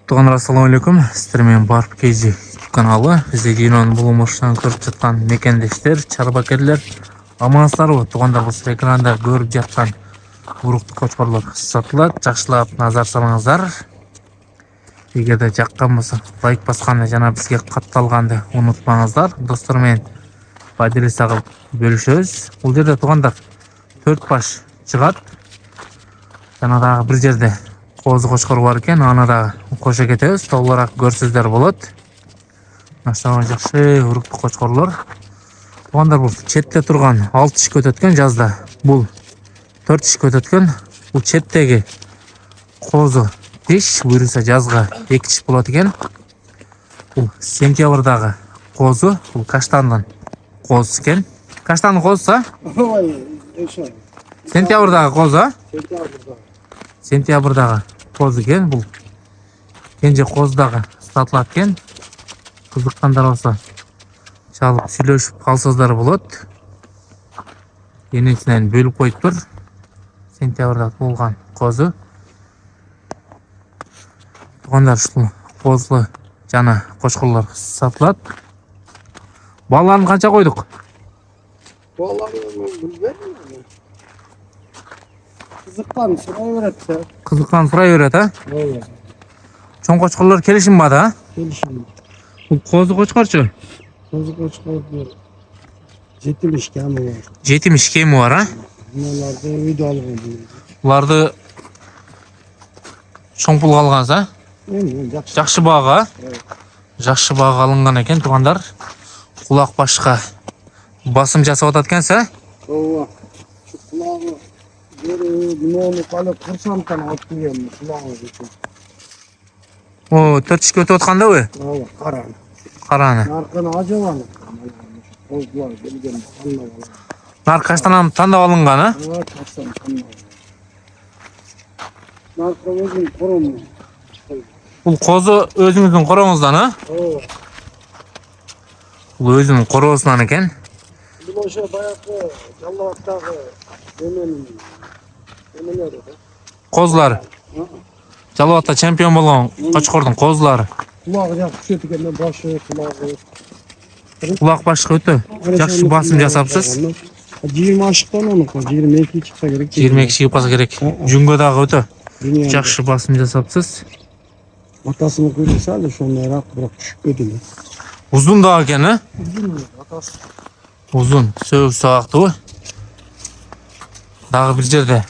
Туғандар, ассаламу алейкум. Сіздермен Барып Кейзи каналы. Бізде киноның бұл ұмыршынан көріп жатқан мекендештер, чарбакерлер, амансыздар ғой. Туғандар, бұл экранда көріп жатқан уруктуу кочкорлор сатылат. Жакшылап назар салыңыздар. Егер де жаққан болса, лайк басқанды жана бізге катталганды унутпаңыздар. Достормен поделиться кылып бөлүшөбүз. Бул жерде туғандар 4 баш чыгат. Жана дагы бир жерде қозы қошқар бар екен, аны да қоша кетеміз, толығырақ көрсөздөр болот. Аштагы жакшы уруктуу қошқорлор. Туғандар, бұл четте турган 6 ишке өтөткөн жазда. Бұл 4 ишке өтөткөн. Бұл четтеги қозы тиш, буюрса жазга 2 иш болот экен. Бұл сентябрдагы қозы, бұл каштандын қозысы экен. Каштандын қозысы? Сентябрдагы қозы? Сентябрдагы қозы екен. Бұл кенже қоздагы сатылат екен. Кызыккандар болсо чалып сүйлөшүп калсаңыздар болот. Энесинен бөлүп коюптур. Сентябрда болгон қозы. Туғандар, ушул қозлы жана кочкорлор сатылат. Балаларын канча койдук? Балаларын билбейм. Кызыккан сурай берет. Кызыккан сурай берет, а? Ооба. Чоң кочкорлор келишим бар, а? Келишим. Бул козу кочкорчу? Козу кочкор 70 кемі бар. 70 кеми бар, а? Мыналарды үйдө алган. Буларды чоң пулга алгансыз, а? Жакшы. Жакшы баага? Жакшы баага алынган экен, туғандар. Кулак башка басым жасап атат экенсиз, а? Ооба. Şu kulağı bunu kalıp kırsamdan atlayayım kulağı için. О, 4 ишке өтүп аткандабы? Ооба, караны. Караны. Наркını acıvanı. Kozlar gelgen anlamalı. Нар каштанам тандап алынган, а? Ооба, каштан anlamalı. Narkı özün kurumu. Бул козу өзүңүздүн короңуздан, а? Ооба. Бул өзүнүн короосунан экен. Bu aşağı bayakı Çalıvat'taki emeleri de. Козулар. Жалып атта чемпион болгон кочкордун козулары. Kulağı jakşı kötüken başı kulağı. Кулак башка өтө жакшы басым жасапсыз. 20 aşıktan onu 22 çıksa gerek. 22 чыгып калса керек. Жүнгө дагы өтө жакшы басым жасапсыз. Atasını görürse de şunları bırak düşüp ödülür. Узун дагы экен, а? Atası. Узун, сөөк сабактуу. Дагы бир жерде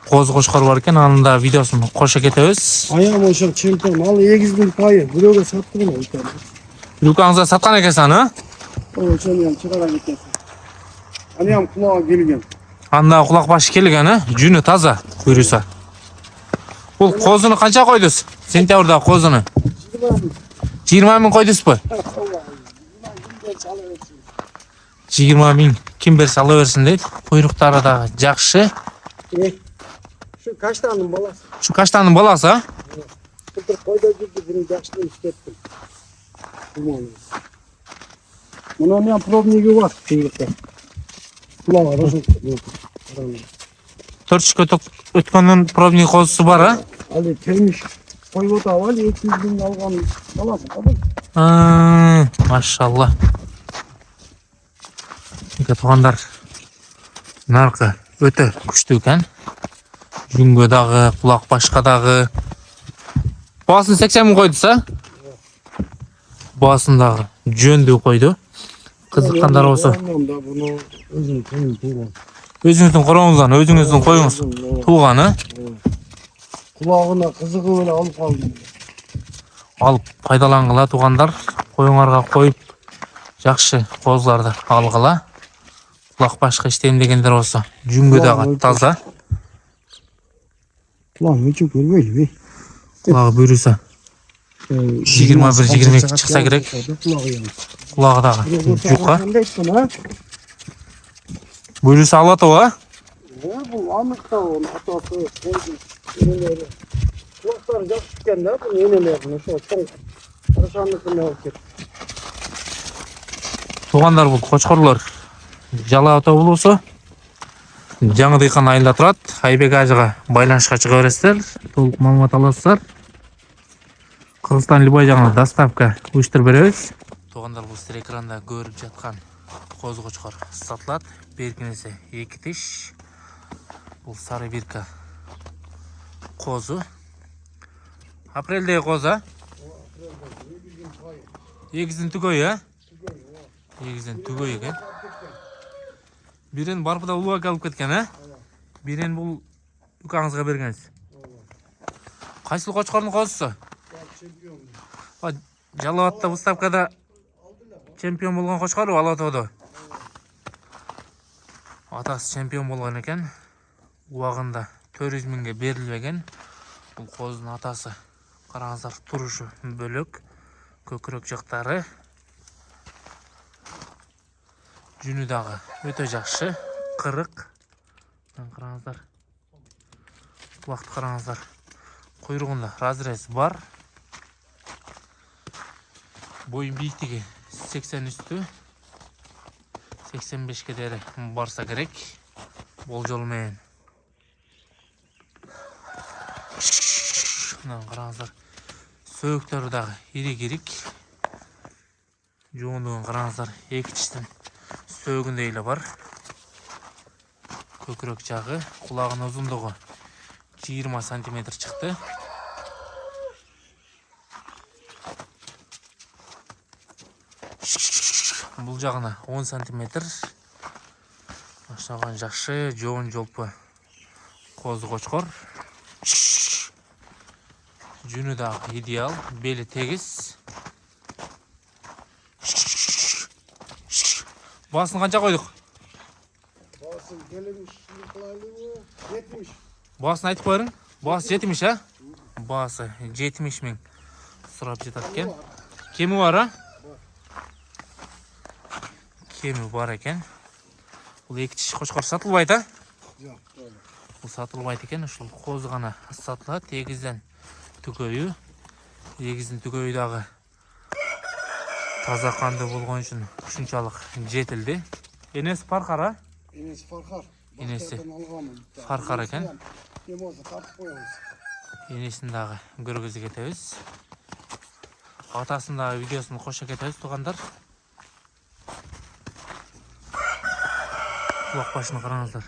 козу кочкор бар экен, анын да видеосун кошо кетебиз. Ayağım aşağı çempion al 8.000 payı. Buraya sattı mı? Рюкаңызга саткан экенсиз аны? O sen yan çıkara gittin. Anıyam kulağa gelgen. Анда кулак башы келген, а? Жүнү таза, буюрса. Бул козуну канча койдуз? Сентябрда козуну 20 000 койдузбу? 20 000 ким берсе ала берсин дейт. Куйруктары дагы жакшы. Şu kaç tane balası? Şu каштандын баласы, а? Kıtır koyda girdi bunu yaşlı istettim. Bunun yan probnigi var. Kıyılıkta. Kulağı arası. 4 ишке өткөндүн пробник козусу бар, а? Ali telmiş. Koyuda var 200.000 algan balası. Abi. Машалла. Эке туғандар, наркы өтө күчтүү экен. Жүнгө дагы, кулак башка дагы. Баасын 80 000 койдуз, а? Баасын дагы жөндүү койду. Кызыккандар болсо, Bunu özüm tuğan. өзүңүздүн короңуздан, өзүңүздүн коюңуз тууган, а? Kulağına kızığı öyle alıp aldım. Алып пайдалангыла туғандар. Коюңарга коюп, жакшы козуларды алгыла. Кулак башка иштемдегендер болсо, жүнгө дагы таза. Kulağım hiç görmeydi be. Кулагы буюрса 21-22 чыкса керек. Кулагы дагы жука. Буюрса алат ова. Bu anlıkta onun atası koydu. Eneleri. Kulaklar jakşıkken de bu enelerini şu çok karışanlıkını alır. Туғандар, бул кочкорлор жала ата болсо жаңы дыйкан айылда турат. Айбек ажыга байланышка чыга бересиздер. Толук маалымат аласыздар. Кыргызстан Любой жагына доставка уюштуруп беребиз. Туугандар, бул сиздер экранда көрүп жаткан коз кочкор сатылат. Беркинесе 2 тиш. Бул сары бирка козу. Апрелдеги коз, а? Эгиздин түгөйү, а? Эгиздин түгөйү экен. Бирин барпыда улубак алып кеткен, а? Бирин бул укаңызга бергенсиз. Кайсыл кочкордун козусу? Жалал Абадта выставкада чемпион болгон кочкору Алатоодо. Атасы чемпион болгон экен. Убагында 400 миңге берилбеген. Бул коздун атасы. Караңыздар, турушу бөлөк, көкүрөк жактары. Жүнү дагы өтө жакшы, кырык. Караңыздар. Кулакты караңыздар. Куйругунда разрез бар. Boyun биіктігі 80 үсті, 85-ке дәрі барса керек, бол жолмен. Қараңыздар, сөйіктері дағы ерек-ерек. Жоғындығын қараңыздар, екіншістің сөйгіндейлі бар. Көкірек жағы, құлағын ұзындығы 20 см шықты. Бұл жағына 10 сантиметр. Ашаған жақшы, жоғын жолпы қозы қочқор. Жүні дағы идеал, белі тегіз. Басын қанша қойдық? Басын келеміш, 70. Басын айтып қойырың? Басы 70, а? Басы 70 мың сұрап жетат кен. Кемі бар, а? Кемі бар екен. Бұл екі тиш қошқар сатылбайды, а? Жоқ, бұл сатылбайды екен. Ұшыл қозы ғана сатылады. Егізден түгөйі. Егіздің түгөйі дағы таза қанды болған үшін үшіншалық жетілді. Енесі Фарқар, а? Енесі Фарқар. Енесі Фарқар екен. Емозы тартып қойыңыз. Енесін дағы көргізі кетеміз. Атасындағы видеосын қоша кетеміз, туғандар. Құлақ башын қараңыздар.